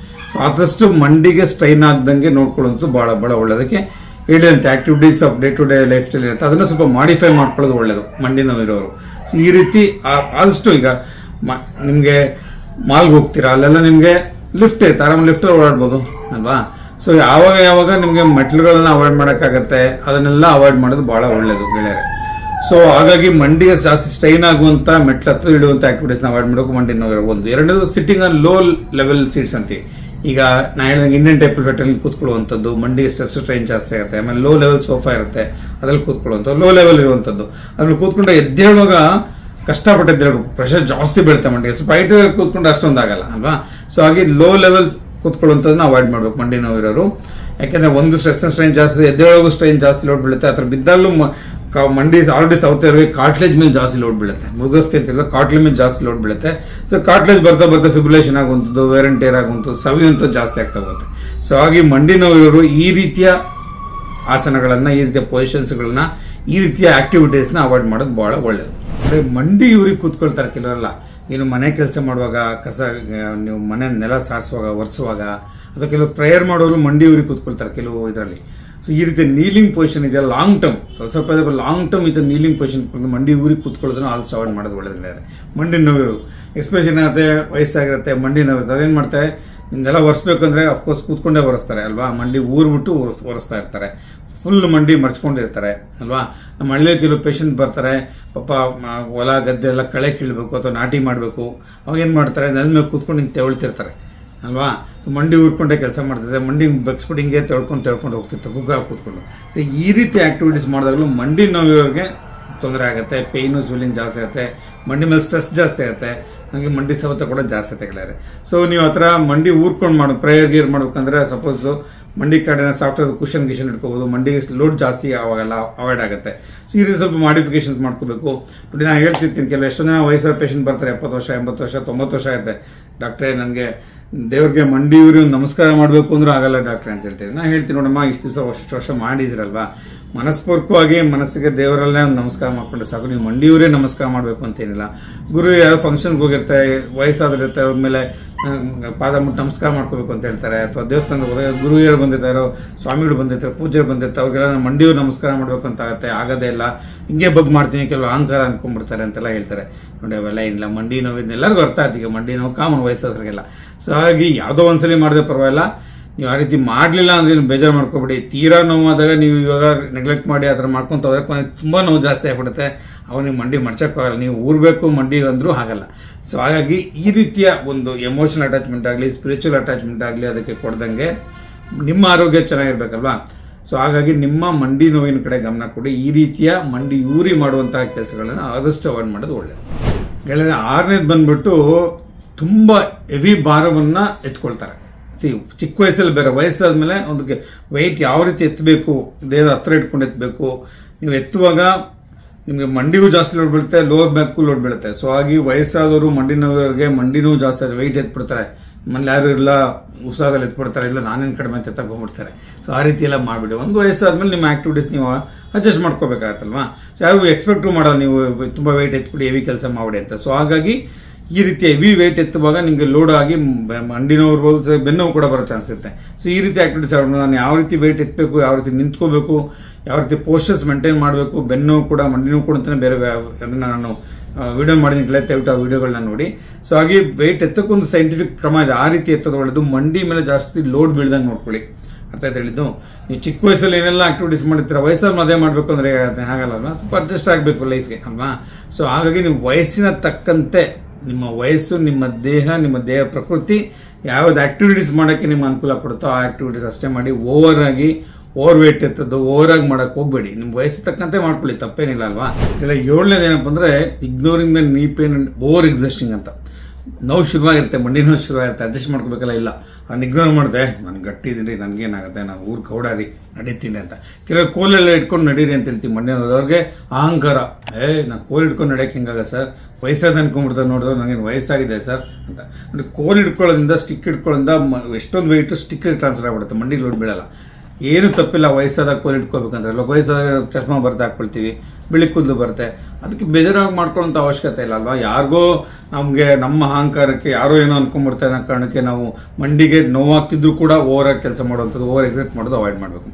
ಸೊ ಆದಷ್ಟು ಮಂಡಿಗೆ ಸ್ಟ್ರೈನ್ ಆಗ್ದಂಗೆ ನೋಡ್ಕೊಳ್ಳೋದು ಭಾಳ ಭಾಳ ಒಳ್ಳೆಯದಕ್ಕೆ. ಹೇಳಿದಂತೆ activities of day to day life style ಇರುತ್ತೆ, ಅದನ್ನು ಸ್ವಲ್ಪ ಮಾಡಿಫೈ ಮಾಡ್ಕೊಳ್ಳೋದು ಒಳ್ಳೇದು ಮಂಡಿ ನೋವಿರೋರು. ಸೊ ಈ ರೀತಿ ಆದಷ್ಟು ಈಗ ನಿಮಗೆ ಮಾಲ್ಗೆ ಹೋಗ್ತೀರಾ, ಅಲ್ಲೆಲ್ಲ ನಿಮಗೆ ಲಿಫ್ಟ್ ಇರುತ್ತೆ, ಆರಾಮ ಲಿಫ್ಟ್ ಓಡಾಡ್ಬೋದು ಅಲ್ವಾ. ಸೊ ಯಾವಾಗ ನಿಮಗೆ ಮೆಟ್ಲುಗಳನ್ನ ಅವಾಯ್ಡ್ ಮಾಡೋಕ್ಕಾಗತ್ತೆ ಅದನ್ನೆಲ್ಲ ಅವಾಯ್ಡ್ ಮಾಡೋದು ಬಹಳ ಒಳ್ಳೇದು ಗೆಳೆಯರೆ. ಸೊ ಹಾಗಾಗಿ ಮಂಡಿಗೆ ಜಾಸ್ತಿ ಸ್ಟ್ರೈನ್ ಆಗುವಂತ ಮೆಟ್ಲತ್ತು ಇಡುವಂತ ಆಕ್ಟಿವಿಟೀಸ್ ಅವಾಯ್ಡ್ ಮಾಡೋಕೆ ಮಂಡಿ ನೋವು ಒಂದು. ಎರಡನೇದು sitting on low level seats ಅಂತೀವಿ. ಈಗ ನಾ ಹೇಳಿದಂಗೆ ಇಂಡಿಯನ್ ಟೈಪ್ ಫ್ಲೈಟಲ್ಲಿ ಕೂತ್ಕೊಳ್ಳುವಂಥದ್ದು ಮಂಡಿಗೆ ಸ್ಟ್ರೆಸ್ ಸ್ಟ್ರೈನ್ ಜಾಸ್ತಿ ಆಗುತ್ತೆ. ಆಮೇಲೆ ಲೋ ಲೆವೆಲ್ ಸೋಫಾ ಇರುತ್ತೆ, ಅದ್ರಲ್ಲಿ ಕೂತ್ಕೊಳ್ಳುವಂಥದ್ದು ಲೋ ಲೆವೆಲ್ ಇರುವಂಥದ್ದು. ಅದ್ರಲ್ಲಿ ಕೂತ್ಕೊಂಡ್ರೆ ಎದ್ದೇಳುವಾಗ ಕಷ್ಟಪಟ್ಟು ಎದ್ದೇಳಬೇಕು, ಪ್ರೆಷರ್ ಜಾಸ್ತಿ ಬೀಳುತ್ತೆ ಮಂಡಿಗೆ. ಸ್ವಲ್ಪ ಹೈಟ್ ಕೂತ್ಕೊಂಡು ಅಷ್ಟೊಂದು ಆಗಲ್ಲ ಅಲ್ವಾ. ಸೊ ಹಾಗೆ ಲೋ ಲೆವೆಲ್ ಕೂತ್ಕೊಳ್ಳುವಂಥದ್ದನ್ನ ಅವಾಯ್ಡ್ ಮಾಡಬೇಕು ಮಂಡಿ ನೋವಿರೋರು. ಯಾಕೆಂದ್ರೆ ಒಂದು ಸ್ಟ್ರೆಸ್ ಸ್ಟ್ರೈನ್ ಜಾಸ್ತಿ, ಎದ್ದೇಳೋಗೂ ಸ್ಟ್ರೈನ್ ಜಾಸ್ತಿ ಲೋಡ್ ಬೀಳುತ್ತೆ. ಆ ಥರ ಬಿದ್ದಲ್ಲೂ ಮಂಡಿ ಆಲ್ರೆಡಿ ಸೌತೆ ಇರುವೆ ಕಾರ್ಟ್ಲೇಜ್ ಮೇಲೆ ಜಾಸ್ತಿ ಲೋಡ್ ಬೀಳುತ್ತೆ. ಮೃಗಸ್ಥೆ ಅಂತ ಕಾರ್ಟ್ಲೇಜ್ ಮೇಲೆ ಜಾಸ್ತಿ ಲೋಡ್ ಬೀಳುತ್ತೆ. ಸೊ ಕಾರ್ಟ್ಲೇಜ್ ಬರ್ತಾ ಫಿಬ್ರಿಲೇಷನ್ ಆಗುವಂಥದ್ದು, ವೇರ್ ಅಂಡ್ ಟೇರ್ ಆಗುವಂಥದ್ದು, ಸವಿಯುವಂಥದ್ದು ಜಾಸ್ತಿ ಆಗ್ತಾ ಹೋಗುತ್ತೆ. ಸೊ ಹಾಗೆ ಮಂಡಿ ನೋವಿರೋರು ಈ ರೀತಿಯ ಆಸನಗಳನ್ನ, ಈ ರೀತಿಯ ಪೊಸಿಷನ್ಸ್ಗಳನ್ನ, ಈ ರೀತಿಯ ಆಕ್ಟಿವಿಟೀಸ್ನ ಅವಾಯ್ಡ್ ಮಾಡೋದು ಬಹಳ ಒಳ್ಳೆಯದು. ಅಂದ್ರೆ ಮಂಡಿ ಇವ್ರಿಗೆ ಕೂತ್ಕೊಳ್ತಾರೆ ಕೆಲವರೆಲ್ಲ. ಏನು ಮನೆ ಕೆಲಸ ಮಾಡುವಾಗ, ಕಸ ನೀವು ಮನೆ ನೆಲ ಸಾರಿಸುವಾಗ, ಒರೆಸುವಾಗ, ಅಥವಾ ಕೆಲವು ಪ್ರೇಯರ್ ಮಾಡೋರು ಮಂಡಿ ಊರಿಗೆ ಕೂತ್ಕೊಳ್ತಾರೆ ಕೆಲವು ಇದರಲ್ಲಿ. ಸೊ ಈ ರೀತಿ ನೀಲಿಂಗ್ ಪೊಸಿಷನ್ ಇದೆ ಲಾಂಗ್ ಟರ್ಮ್, ಸ್ವಲ್ಪ ಲಾಂಗ್ ಟರ್ಮ್ ಇದು ನೀಲಿಂಗ್ ಪೊಸಿಷನ್ ಮಂಡಿ ಊರಿಗೆ ಕೂತ್ಕೊಳ್ಳೋದನ್ನ ಆಲ್ಸೋ ಅವಾಯ್ಡ್ ಮಾಡೋದು ಒಳ್ಳೆದಿಲ್ಲ. ಮಂಡಿ ನೋವು ಎಕ್ಸ್ಪ್ರೆಷನ್ ಆಗುತ್ತೆ, ವಯಸ್ಸಾಗಿರುತ್ತೆ, ಮಂಡಿ ನೋವು ಇರ್ತಾರೆ, ಏನ್ ಮಾಡ್ತಾರೆ, ನಿಮ್ದೆಲ್ಲ ಒರೆಸ್ಬೇಕು ಅಂದ್ರೆ ಅಫ್ಕೋರ್ಸ್ ಕೂತ್ಕೊಂಡೇ ಒರೆಸ್ತಾರೆ ಅಲ್ವಾ. ಮಂಡಿ ಊರ್ಬಿಟ್ಟು ಒರೆಸ್ತಾ ಇರ್ತಾರೆ, ಫುಲ್ ಮಂಡಿ ಮರ್ಚ್ಕೊಂಡಿರ್ತಾರೆ ಅಲ್ವಾ. ನಮ್ಮ ಹಳ್ಳಿಯಲ್ಲಿ ಕೆಲವು ಪೇಷಂಟ್ ಬರ್ತಾರೆ, ಪಾಪ ಹೊಲ ಗದ್ದೆ ಎಲ್ಲ ಕಳೆ ಕೀಳ್ಬೇಕು ಅಥವಾ ನಾಟಿ ಮಾಡಬೇಕು, ಅವಾಗ ಏನು ಮಾಡ್ತಾರೆ, ನೆಲದ ಮೇಲೆ ಕೂತ್ಕೊಂಡು ಹಿಂಗೆ ತೆವಳ್ತಿರ್ತಾರೆ ಅಲ್ವಾ. ಸೊ ಮಂಡಿ ಊರ್ಕೊಂಡೆ ಕೆಲಸ ಮಾಡ್ತಿರ್ತಾರೆ, ಮಂಡಿ ಬಗ್ಸ್ಬಿಟ್ಟು ಹಿಂಗೆ ತೆಳ್ಕೊಂಡು ಹೋಗ್ತಿರ್ತಾರೆ ಗುಗ್ಗ ಕೂತ್ಕೊಂಡು. ಸೊ ಈ ರೀತಿ ಆಕ್ಟಿವಿಟೀಸ್ ಮಾಡಿದಾಗಲೂ ಮಂಡಿ ನೋವಿಗೆ ತೊಂದರೆ ಆಗುತ್ತೆ, ಪೇಯ್ನು ಸ್ವೆಲ್ಲಿಂಗ್ ಜಾಸ್ತಿ ಆಗುತ್ತೆ, ಮಂಡಿ ಮೇಲೆ ಸ್ಟ್ರೆಸ್ ಜಾಸ್ತಿ ಆಗುತ್ತೆ, ನನಗೆ ಮಂಡಿ ಸವತ ಕೂಡ ಜಾಸ್ತಿ ತೆಗೆದಾರೆ. ಸೊ ನೀವು ಆ ಥರ ಮಂಡಿ ಊರ್ಕೊಂಡು ಮಾಡೋ ಪ್ರೇಯರ್ ಗೀರ್ ಮಾಡ್ಬೇಕಂದ್ರೆ ಸಪೋಸ್ ಮಂಡಿ ಕಡೆನ ಸಾಫ್ಟ್ವೇರ್ ಕುಷನ್ ಗಿಷನ್ ಇಟ್ಕೋಬಹುದು, ಮಂಡಿ ಲೋಡ್ ಜಾಸ್ತಿ ಆವಾಗೆಲ್ಲ ಅವಾಯ್ಡ್ ಆಗುತ್ತೆ. ಸೊ ಈ ರೀತಿ ಸ್ವಲ್ಪ ಮಾಡಿಫಿಕೇಶನ್ಸ್ ಮಾಡ್ಕೋಬೇಕು. ನೋಡಿ ನಾನು ಹೇಳ್ತಿರ್ತೀನಿ, ಕೆಲವು ಎಷ್ಟೋ ಜನ ವಯಸ್ಸಾದ ಪೇಷಂಟ್ ಬರ್ತಾರೆ, 70 ವರ್ಷ 80 ವರ್ಷ 90 ವರ್ಷ ಆಗುತ್ತೆ, ಡಾಕ್ಟ್ರೇ ನನಗೆ ದೇವ್ರಿಗೆ ಮಂಡಿ ಊರಿ ಒಂದು ನಮಸ್ಕಾರ ಮಾಡಬೇಕು ಅಂದ್ರೂ ಆಗಲ್ಲ ಡಾಕ್ಟ್ರೆ ಅಂತ ಹೇಳ್ತೀನಿ. ನಾನು ಹೇಳ್ತೀನಿ, ನೋಡಮ್ಮ ಇಷ್ಟು ದಿವಸ ಅಷ್ಟು ವರ್ಷ ಮಾಡಿದಿರಲ್ವಾ, ಮನಸ್ಪೂರ್ವಕವಾಗಿ ಮನಸ್ಸಿಗೆ ದೇವರಲ್ಲೇ ಒಂದು ನಮಸ್ಕಾರ ಮಾಡ್ಕೊಂಡ್ರೆ ಸಾಕು, ನೀವು ಮಂಡಿ ಊರೇ ನಮಸ್ಕಾರ ಮಾಡಬೇಕು ಅಂತೇನಿಲ್ಲ. ಗುರು ಯಾವ ಫಂಕ್ಷನ್ಗೆ ಹೋಗಿರ್ತಾರೆ, ವಯಸ್ಸಾದಿರುತ್ತೆ, ಅವ್ರ ಮೇಲೆ ಪಾದ ಮುಟ್ಟು ನಮಸ್ಕಾರ ಮಾಡ್ಕೋಬೇಕು ಅಂತ ಹೇಳ್ತಾರೆ, ಅಥವಾ ದೇವಸ್ಥಾನಕ್ಕೆ ಹೋದಾಗ ಗುರುಹಿಯರು ಬಂದಿರ್ತಾರೋ, ಸ್ವಾಮಿಗಳು ಬಂದಿರ್ತಾರೆ, ಪೂಜೆರು ಬಂದಿರ್ತಾರೆ, ಅವ್ರಿಗೆಲ್ಲ ಮಂಡಿಯವ್ರು ನಮಸ್ಕಾರ ಮಾಡಬೇಕು ಅಂತ ಆಗುತ್ತೆ, ಆಗೋದೇ ಇಲ್ಲ. ಹಿಂಗೆ ಬಗ್ ಮಾಡ್ತೀನಿ, ಕೆಲವು ಅಹಂಕಾರ ಅನ್ಕೊಂಡ್ಬಿಡ್ತಾರೆ ಅಂತೆಲ್ಲ ಹೇಳ್ತಾರೆ. ನೋಡಿ ಅವೆಲ್ಲ ಏನಿಲ್ಲ, ಮಂಡಿ ನೋವು ಎಲ್ಲರಿಗೂ ಅರ್ಥ ಆಯ್ತು, ಈಗ ಮಂಡಿ ನೋವು ಕಾಮನ್ ವಯಸ್ಸಾದ್ರಿಗೆಲ್ಲ. ಸೊ ಹಾಗಾಗಿ ಯಾವುದೋ ಒಂದ್ಸಲಿ ಮಾಡಿದ್ರೆ ಪರವಾಗಿಲ್ಲ, ನೀವು ಆ ರೀತಿ ಮಾಡಲಿಲ್ಲ ಅಂದ್ರೆ ನೀವು ಬೇಜಾರು ಮಾಡ್ಕೋಬೇಡಿ. ತೀರಾ ನೋವಾದಾಗ ನೀವು ಇವಾಗ ನೆಗ್ಲೆಕ್ಟ್ ಮಾಡಿ ಆ ಥರ ಮಾಡ್ಕೊಂತ ಹೋದ್ರೆ ಕೊನೆಗೆ ತುಂಬ ನೋವು ಜಾಸ್ತಿ ಆಗ್ಬಿಡುತ್ತೆ, ನೀವು ಮಂಡಿ ಮಡ್ಚಕ್ಕಾಗಲ್ಲ, ನೀವು ಊರ್ಬೇಕು ಮಂಡಿ ಅಂದ್ರೂ ಆಗಲ್ಲ. ಸೊ ಹಾಗಾಗಿ ಈ ರೀತಿಯ ಒಂದು ಎಮೋಷನಲ್ ಅಟ್ಯಾಚ್ಮೆಂಟ್ ಆಗಲಿ, ಸ್ಪಿರಿಚುವಲ್ ಅಟ್ಯಾಚ್ಮೆಂಟ್ ಆಗಲಿ ಅದಕ್ಕೆ ಕೊಡ್ದಂಗೆ ನಿಮ್ಮ ಆರೋಗ್ಯ ಚೆನ್ನಾಗಿರ್ಬೇಕಲ್ವಾ. ಸೊ ಹಾಗಾಗಿ ನಿಮ್ಮ ಮಂಡಿ ನೋವಿನ ಕಡೆ ಗಮನ ಕೊಡಿ. ಈ ರೀತಿಯ ಮಂಡಿ ಊರಿ ಮಾಡುವಂತಹ ಕೆಲಸಗಳನ್ನು ಆದಷ್ಟು ಅವಾಯ್ಡ್ ಮಾಡೋದು ಒಳ್ಳೆಯದು. ಗೆಳೆಯ 6ನೇದು ಬಂದ್ಬಿಟ್ಟು ತುಂಬಾ ಹೆವಿ ಭಾರವನ್ನ ಎತ್ಕೊಳ್ತಾರೆ. ಚಿಕ್ಕ ವಯಸ್ಸಲ್ಲಿ ಬೇರೆ, ವಯಸ್ಸಾದ್ಮೇಲೆ ಒಂದಕ್ಕೆ ವೆಯ್ಟ್ ಯಾವ ರೀತಿ ಎತ್ತಬೇಕು, ದೇಹದ ಹತ್ರ ಇಟ್ಕೊಂಡು ಎತ್ತಬೇಕು. ನೀವು ಎತ್ತುವಾಗ ನಿಮಗೆ ಮಂಡಿಗೂ ಜಾಸ್ತಿ ಲೋಡ್ ಬೀಳುತ್ತೆ, ಲೋವರ್ ಬ್ಯಾಕ್ಗೂ ಲೋಡ್ ಬೀಳುತ್ತೆ. ಸೊ ಹಾಗಾಗಿ ವಯಸ್ಸಾದವರು ಮಂಡಿ ನೋವಿಗೆ ಮಂಡಿ ನೋವು ಜಾಸ್ತಿ ವೆಯ್ಟ್ ಎತ್ಬಿಡ್ತಾರೆ, ಮನೇಲಿ ಯಾರು ಇಲ್ಲ ಉತ್ಸಾಹದಲ್ಲಿ ಎತ್ಬಿಡ್ತಾರೆ, ಇಲ್ಲ ನಾನೇನು ಕಡಿಮೆ ಅಂತ ತಗೊಂಡ್ಬಿಡ್ತಾರೆ. ಸೊ ಆ ರೀತಿ ಎಲ್ಲ ಮಾಡಿಬಿಡಿ. ಒಂದು ವಯಸ್ಸಾದ್ಮೇಲೆ ನಿಮ್ಮ ಆಕ್ಟಿವಿಟೀಸ್ ನೀವು ಅಡ್ಜಸ್ಟ್ ಮಾಡ್ಕೋಬೇಕಾಗತ್ತಲ್ವಾ. ಸೊ ಯಾರು ಎಕ್ಸ್ಪೆಕ್ಟ್ ಮಾಡೋದು ನೀವು ತುಂಬಾ ವೆಯ್ಟ್ ಎತ್ಬಿಡಿ, ಹೆವಿ ಕೆಲಸ ಮಾಡಿ ಅಂತ. ಸೊ ಹಾಗಾಗಿ ಈ ರೀತಿ ಹೆವಿ ವೆಯ್ಟ್ ಎತ್ತುವಾಗ ನಿಮಗೆ ಲೋಡ್ ಆಗಿ ಮಂಡಿ ನೋವು ಇರ್ಬೋದು, ಬೆನ್ನೋವು ಕೂಡ ಬರೋ ಚಾನ್ಸ್ ಇರುತ್ತೆ. ಸೊ ಈ ರೀತಿ ಆಕ್ಟಿವಿಟೀಸ್ ನಾನು ಯಾವ ರೀತಿ ವೆಯ್ಟ್ ಎತ್ತಬೇಕು, ಯಾವ ರೀತಿ ನಿಂತ್ಕೋಬೇಕು, ಯಾವ ರೀತಿ ಪೋಸ್ಟರ್ಸ್ ಮೇಂಟೈನ್ ಮಾಡಬೇಕು, ಬೆನ್ನೋವು ಕೂಡ ಮಂಡಿ ನೋವು ಕೂಡ ಅಂತಾನೆ ಬೇರೆ ಅದನ್ನ ನಾನು ವಿಡಿಯೋ ಮಾಡಿದ್ದೀನಿ, ದಯವಿಟ್ಟು ಆ ವಿಡಿಯೋಗಳನ್ನ ನೋಡಿ. ಸೊ ಹಾಗೆ ವೆಯ್ಟ್ ಎತ್ತಕ್ಕೊಂದು ಸೈಂಟಿಫಿಕ್ ಕ್ರಮ ಇದೆ, ಆ ರೀತಿ ಎತ್ತೋದು ಒಳ್ಳೆದು. ಮಂಡಿ ಮೇಲೆ ಜಾಸ್ತಿ ಲೋಡ್ ಬೀಳ್ದಂಗೆ ನೋಡ್ಕೊಳ್ಳಿ. ಅರ್ಥ ಆಯ್ತು ಹೇಳಿದ್ದು. ನೀವು ಚಿಕ್ಕ ವಯಸ್ಸಲ್ಲಿ ಏನೆಲ್ಲ ಆಕ್ಟಿವಿಟೀಸ್ ಮಾಡ್ತೀರಾ, ವಯಸ್ಸಲ್ಲಿ ಮದುವೆ ಮಾಡಬೇಕು ಅಂದ್ರೆ ಆಗಲ್ಲ ಅಲ್ವಾ, ಸ್ವಲ್ಪ ಅಡ್ಜಸ್ಟ್ ಆಗಬೇಕು ಲೈಫ್ಗೆ ಅಲ್ವಾ. ಸೊ ಹಾಗಾಗಿ ನೀವು ವಯಸ್ಸಿನ ತಕ್ಕಂತೆ ನಿಮ್ಮ ವಯಸ್ಸು, ನಿಮ್ಮ ದೇಹ ಪ್ರಕೃತಿ ಯಾವ್ದು ಆಕ್ಟಿವಿಟೀಸ್ ಮಾಡೋಕ್ಕೆ ನಿಮ್ಗೆ ಅನುಕೂಲ ಕೊಡುತ್ತೋ ಆ ಆಕ್ಟಿವಿಟೀಸ್ ಅಷ್ಟೇ ಮಾಡಿ. ಓವರ್ ವೇಟ್ ಎತ್ತದ್ದು ಓವರ್ ಆಗಿ ಮಾಡಕ್ ಹೋಗ್ಬೇಡಿ, ನಿಮ್ ವಯಸ್ಸು ತಕ್ಕಂತೆ ಮಾಡ್ಕೊಳ್ಳಿ, ತಪ್ಪೇನಿಲ್ಲ ಅಲ್ವಾ. ಇಲ್ಲ 7ನೇದು ಏನಪ್ಪ ಅಂದ್ರೆ ಇಗ್ನೋರಿಂಗ್ ದ ನೀ ಪೇನ್ ಅಂಡ್ ಓವರ್ ಎಕ್ಸಿಸ್ಟಿಂಗ್ ಅಂತ. ನೋವು ಶುರುವಾಗಿರುತ್ತೆ, ಮಂಡಿ ನೋವು ಶುರುವಾಗಿರುತ್ತೆ, ಅಡ್ಜಸ್ಟ್ ಮಾಡ್ಕೋಬೇಕಲ್ಲ. ಇಲ್ಲ ಅದನ್ನ ಇಗ್ನೋರ್ ಮಾಡಿದೆ, ನಾನು ಗಟ್ಟಿದ್ದೀನಿ, ನನ್ಗೇನಾಗುತ್ತೆ, ನಾನು ಊರ್ ಕೌಡಾರಿ ನಡೀತೀನಿ ಅಂತ. ಕೆಲವು ಕೋಲೆಲ್ಲ ಇಟ್ಕೊಂಡು ನಡೀರಿ ಅಂತ ಹೇಳ್ತೀವಿ. ಮಂಡಿ ನೋದವ್ರಿಗೆ ಅಹಂಕಾರ, ನಾನು ಕೋಲ್ ಇಟ್ಕೊಂಡು ನಡೆಯಕ್ಕೆ ಹಿಂಗಾಗ ಸರ್, ವಯಸ್ಸಾದ ಅನ್ಕೊಂಡ್ಬಿಡ್ತಾರೆ, ನೋಡಿದ್ರೆ ನನಗೇನು ವಯಸ್ಸಾಗಿದೆ ಸರ್ ಅಂತ. ಅಂದ್ರೆ ಕೋಲ್ ಇಟ್ಕೊಳ್ಳೋದ್ರಿಂದ, ಸ್ಟಿಕ್ ಇಟ್ಕೊಳ್ಳೋದ್ರಿಂದ ಎಷ್ಟೊಂದು ವೆಯ್ಟ್ ಸ್ಟಿಕ್ ಟ್ರಾನ್ಸ್ಫರ್ ಆಗ್ಬಿಡುತ್ತೆ, ಮಂಡಿ ಲೋಡ್ ಬೀಳಲ್ಲ. ಏನು ತಪ್ಪಿಲ್ಲ, ವಯಸ್ಸಾದಾಗ ಕೋಲ್ ಇಟ್ಕೋಬೇಕಂದ್ರೆ. ವಯಸ್ಸಾದಾಗ ಚಶ್ಮಾ ಬರ್ತಾ ಹಾಕೊಳ್ತೀವಿ, ಬಿಳಿ ಕೂದಲು ಬರುತ್ತೆ, ಅದಕ್ಕೆ ಬೇಜಾರಾಗಿ ಮಾಡ್ಕೊಳ್ಳೋಂಥ ಅವಶ್ಯಕತೆ ಇಲ್ಲ ಅಲ್ವಾ. ಯಾರಿಗೋ ನಮಗೆ ನಮ್ಮ ಅಹಂಕಾರಕ್ಕೆ ಯಾರೋ ಏನೋ ಅನ್ಕೊಂಡ್ಬಿಡ್ತಾರೆ ಅನ್ನೋ ಕಾರಣಕ್ಕೆ ನಾವು ಮಂಡಿಗೆ ನೋವಾಗ್ತಿದ್ರು ಕೂಡ ಓವರ್ ಆಗಿ ಕೆಲಸ ಮಾಡುವಂಥದ್ದು, ಓವರ್ ಎಕ್ಸರ್ಟ್ ಮಾಡೋದು ಅವಾಯ್ಡ್ ಮಾಡಬೇಕು.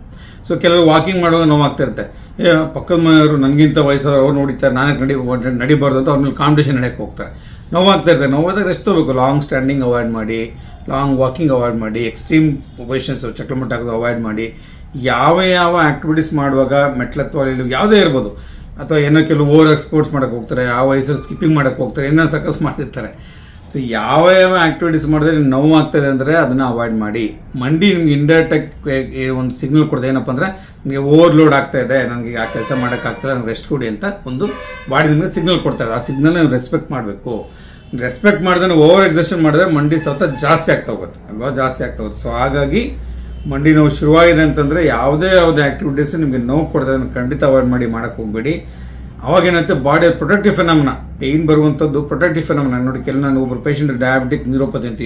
ಸೊ ಕೆಲವರು ವಾಕಿಂಗ್ ಮಾಡುವಾಗ ನೋವಾಗ್ತಾ ಇರುತ್ತೆ, ಪಕ್ಕದ ಮನೆಯವರು ನನಗಿಂತ ವಯಸ್ಸಾದ್ರು ಅವ್ರು ನೋಡಿತಾರೆ, ನಾನೇ ನಡಿಬಾರ್ದು ಅಂತ ಅವ್ರ ಮೇಲೆ ಕಾಂಪಿಟೇಷನ್ ನಡೆಯಕ್ಕೆ ಹೋಗ್ತಾರೆ, ನೋವಾಗ್ತಾ ಇರ್ತಾರೆ. ನೋವಾದಾಗ ರೆಸ್ಟ್ ತಗೋಬೇಕು, ಲಾಂಗ್ ಸ್ಟ್ಯಾಂಡಿಂಗ್ ಅವಾಯ್ಡ್ ಮಾಡಿ, ಲಾಂಗ್ ವಾಕಿಂಗ್ ಅವಾಯ್ಡ್ ಮಾಡಿ, ಎಕ್ಸ್ಟ್ರೀಮ್ ಪೊಸಿಷನ್ಸ್ ಚಕ್ರಮಟ್ಟ ಹಾಕೋದು ಅವಾಯ್ಡ್ ಮಾಡಿ. ಯಾವ ಆಕ್ಟಿವಿಟೀಸ್ ಮಾಡುವಾಗ ಮೆಟ್ಲತ್ವ ಯಾವುದೇ ಇರ್ಬೋದು, ಅಥವಾ ಏನೋ ಕೆಲವು ಓವರ್ ಆಗಿ ಸ್ಪೋರ್ಟ್ಸ್ ಮಾಡಕ್ಕೆ ಹೋಗ್ತಾರೆ, ಆ ವಯಸ್ಸಲ್ಲಿ ಸ್ಕಿಪ್ಪಿಂಗ್ ಮಾಡಕ್ಕೆ ಹೋಗ್ತಾರೆ, ಏನೋ ಸಕಸ್ ಮಾಡ್ತಿರ್ತಾರೆ. ಸೊ ಯಾವ ಆಕ್ಟಿವಿಟೀಸ್ ಮಾಡಿದ್ರೆ ನಿಮ್ಗೆ ನೋವು ಆಗ್ತದೆ ಅಂದ್ರೆ ಅದನ್ನ ಅವಾಯ್ಡ್ ಮಾಡಿ. ಮಂಡಿ ನಿಮ್ಗೆ ಇಂಡೈರೆಕ್ಟ್ ಆಗಿ ಒಂದು ಸಿಗ್ನಲ್ ಕೊಡೋದು, ಏನಪ್ಪ ಅಂದ್ರೆ ನಿಮಗೆ ಓವರ್ಲೋಡ್ ಆಗ್ತಾ ಇದೆ, ನನಗೆ ಆ ಕೆಲಸ ಮಾಡೋಕ್ಕಾಗ್ತಿಲ್ಲ, ನನಗೆ ರೆಸ್ಟ್ ಕೊಡಿ ಅಂತ ಒಂದು ಬಾಡಿ ನಿಮಗೆ ಸಿಗ್ನಲ್ ಕೊಡ್ತಾ ಇದೆ. ಆ ಸಿಗ್ನಲ್ ನೀವು ರೆಸ್ಪೆಕ್ಟ್ ಮಾಡಬೇಕು. ರೆಸ್ಪೆಕ್ಟ್ ಮಾಡಿದ್ರೆ ಓವರ್ ಎಕ್ಸರ್ಷನ್ ಮಾಡಿದ್ರೆ ಮಂಡಿ ಸೌತ ಜಾಸ್ತಿ ಆಗ್ತಾ ಹೋಗುತ್ತೆ ಅಲ್ವಾ, ಜಾಸ್ತಿ ಆಗ್ತಾ ಹೋಗುತ್ತೆ. ಸೊ ಹಾಗಾಗಿ ಮಂಡಿ ನೋವು ಶುರುವಾಗಿದೆ ಅಂತಂದ್ರೆ ಯಾವುದೇ ಆಕ್ಟಿವಿಟೀಸ್ ನಿಮಗೆ ನೋವು ಕೊಡದೆ ಖಂಡಿತ ಅವಾಯ್ಡ್ ಮಾಡಿ, ಮಾಡಕ್ ಹೋಗ್ಬೇಡಿ. ಅವಾಗೇನಂತೆ ಬಾಡಿ ಪ್ರೊಟೆಕ್ಟಿವ್ ಫೆನಾಮಿನಾ, ಪೇಯ್ನ್ ಬರುವಂಥದ್ದು ಪ್ರೊಟೆಕ್ಟಿವ್ ಫೆನಾಮಿನಾ. ನೋಡಿ ನಾನು ಒಬ್ಬರು ಪೇಷಂಟ್ ಡಯಾಬಿಟಿಕ್ ನ್ಯೂರೋಪತಿ ಅಂತ,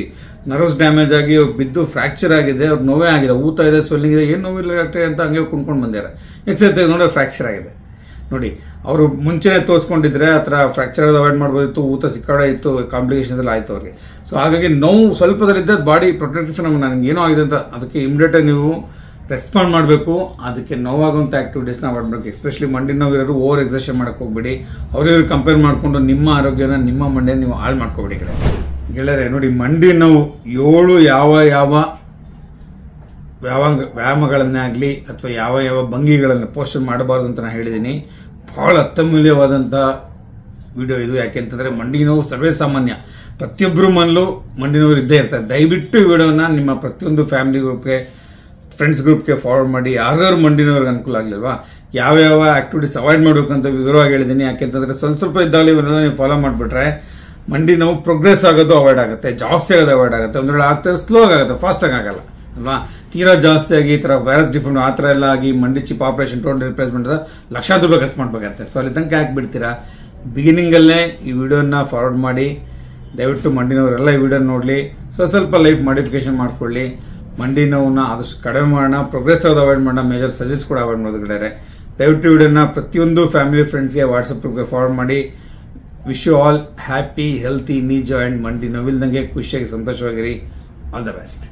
ನರ್ವ್ಸ್ ಡ್ಯಾಮೇಜ್ ಆಗಿ ಬಿದ್ದು ಫ್ರಾಕ್ಚರ್ ಆಗಿದೆ, ಅವ್ರು ನೋವೇ ಆಗಿದೆ, ಊತ ಇದೆ, ಸ್ವೆಲ್ಲಿಂಗ್ ಇದೆ, ಏನು ನೋವಿಲ್ಲ ಡಾಕ್ಟ್ರೆ ಅಂತ ಹಂಗೆ ಕುಣ್ಕೊಂಡು ಬಂದಾರೆ. ಎಕ್ಸೈಸ್ ನೋಡಿ ಫ್ರಾಕ್ಚರ್ ಆಗಿದೆ. ನೋಡಿ ಅವರು ಮುಂಚೆನೆ ತೋರಿಸ್ಕೊಂಡಿದ್ರೆ ಆ ಥರ ಫ್ರಾಕ್ಚರ್ ಅವಾಯ್ಡ್ ಮಾಡ್ಬೋದಿತ್ತು, ಊತ ಸಿಕ್ಕಾಡೆ ಇತ್ತು, ಕಾಂಪ್ಲಿಕೇಶನ್ಸ್ ಎಲ್ಲ ಆಯ್ತು ಅವ್ರಿಗೆ. ಸೊ ಹಾಗಾಗಿ ನೋವು ಸ್ವಲ್ಪದಲ್ಲಿದ್ದ ಬಾಡಿ ಪ್ರೊಟೆಕ್ಟಿವ್ ಫೆನಾಮಿನಾ, ನಿಮ್ಗೆ ಏನೋ ಆಗಿದೆ ಅಂತ ಅದಕ್ಕೆ ಇಮಿಡಿಯೇಟ್ ಆಗಿ ನೀವು ರೆಸ್ಪಾಂಡ್ ಮಾಡಬೇಕು. ಅದಕ್ಕೆ ನೋವಾಗುವಂಥ ಆಕ್ಟಿವಿಟೀಸ್ನ ಅವಾಯ್ಡ್ ಮಾಡಬೇಕು. ಎಸ್ಪೆಷಲಿ ಮಂಡಿ ನೋವಿರೋರು ಓವರ್ ಎಕ್ಸರ್ಸೈಸ್ ಮಾಡಕ್ಕೆ ಹೋಗ್ಬೇಡಿ. ಅವ್ರಿವ್ರು ಕಂಪೇರ್ ಮಾಡಿಕೊಂಡು ನಿಮ್ಮ ಆರೋಗ್ಯನ, ನಿಮ್ಮ ಮಂಡಿನ ನೀವು ಹಾಳು ಮಾಡ್ಕೋಬೇಡಿ ಗೆಳೆಯರೆ. ನೋಡಿ ಮಂಡಿ ನೋವು 7 ಯಾವ ವ್ಯಾಯಾಮಗಳನ್ನೇ ಆಗಲಿ ಅಥವಾ ಯಾವ ಭಂಗಿಗಳನ್ನು ಪೋಸ್ಟರ್ ಮಾಡಬಾರ್ದು ಅಂತ ನಾನು ಹೇಳಿದ್ದೀನಿ. ಬಹಳ ಅತ್ಯಮೂಲ್ಯವಾದಂಥ ವಿಡಿಯೋ ಇದು. ಯಾಕೆಂತಂದ್ರೆ ಮಂಡಿ ನೋವು ಸರ್ವೇ ಸಾಮಾನ್ಯ, ಪ್ರತಿಯೊಬ್ಬರು ಮನಲ್ಲೂ ಮಂಡಿ ನೋವು ಇದ್ದೇ ಇರ್ತಾರೆ. ದಯವಿಟ್ಟು ಈ ವಿಡಿಯೋನ ನಿಮ್ಮ ಪ್ರತಿಯೊಂದು ಫ್ಯಾಮಿಲಿ ಗ್ರೂಪ್ಗೆ, ಫ್ರೆಂಡ್ಸ್ ಗ್ರೂಪ್ಗೆ ಫಾರ್ವರ್ಡ್ ಮಾಡಿ. ಯಾರ್ಯಾರು ಮಂಡಿ ನೋವಿಗೆ ಅನುಕೂಲ ಆಗಲಿಲ್ವಾ, ಯಾವ್ಯಾವ ಆಕ್ಟಿವಿಟೀಸ್ ಅವಾಯ್ಡ್ ಮಾಡಬೇಕಂತ ವಿವರವಾಗಿ ಹೇಳಿದ್ದೀನಿ. ಯಾಕೆಂತಂದ್ರೆ ಸ್ವಲ್ಪ ಇದ್ದಾಗಲೇ ಇವನ್ನೆಲ್ಲ ನೀವು ಫಾಲೋ ಮಾಡಿಬಿಟ್ರೆ ಮಂಡಿ ನೋವು ಪ್ರೋಗ್ರೆಸ್ ಆಗೋದು ಅವಾಯ್ಡ್ ಆಗುತ್ತೆ, ಜಾಸ್ತಿ ಆಗೋದು ಅವಾಯ್ಡ್ ಆಗುತ್ತೆ. ಒಂದು ವೇಳೆ ಆಗ್ತದೆ ಸ್ಲೋ ಆಗುತ್ತೆ, ಫಾಸ್ಟ್ ಆಗಲ್ಲ ಅಲ್ವಾ. ತೀರಾ ಜಾಸ್ತಿ ಆಗಿ ಈ ತರ ವೈರಸ್ ಡಿಫೆಂಡ್ ಆ ಥರ ಎಲ್ಲ ಆಗಿ ಮಂಡಿ ಚಿಪ್ ಆಪರೇಷನ್ ಟೋಟಲ್ ರಿಪ್ಲೇಸ್ಮೆಂಟ್ ಲಕ್ಷಾಂತರ ರೂಪಾಯಿ ಖರ್ಚು ಮಾಡ್ಬೇಕಾಗತ್ತೆ. ಸೊ ಅಲ್ಲಿ ತನಕ ಹಾಕ್ಬಿಡ್ತೀರಾ. ಬಿಗಿನಿಂಗಲ್ಲೇ ಈ ವಿಡಿಯೋನ ಫಾರ್ವರ್ಡ್ ಮಾಡಿ ದಯವಿಟ್ಟು ಮಂಡಿ ನೋವರೆಲ್ಲ ಈ ವಿಡಿಯೋ ನೋಡಲಿ. ಸ್ವಲ್ಪ ಲೈಫ್ ಮಾಡಿಫಿಕೇಶನ್ ಮಾಡ್ಕೊಳ್ಳಿ. ಮಂಡಿ ನೋವನ್ನ ಆದಷ್ಟು ಕಡಿಮೆ ಮಾಡೋಣ, ಪ್ರೋಗ್ರೆಸ್ ಆಗೋದು ಅವಾಯ್ಡ್ ಮಾಡೋಣ, ಮೇಜರ್ ಸಜೆಸ್ಟ್ ಕೂಡ ಅವಾಯ್ಡ್ ಮಾಡೋದು. ದಯವಿಟ್ಟು ವಿಡಿಯೋನ ಪ್ರತಿಯೊಂದು ಫ್ಯಾಮಿಲಿ ಫ್ರೆಂಡ್ಸ್ಗೆ ವಾಟ್ಸಪ್ ಗ್ರೂಪ್ಗೆ ಫಾರ್ವರ್ಡ್ ಮಾಡಿ. Wish you all happy healthy knee joint ಮಂಡಿ ನೋವಿಲ್ದಂಗೆ ಖುಷಿಯಾಗಿ ಸಂತೋಷವಾಗಿರಿ. All the best.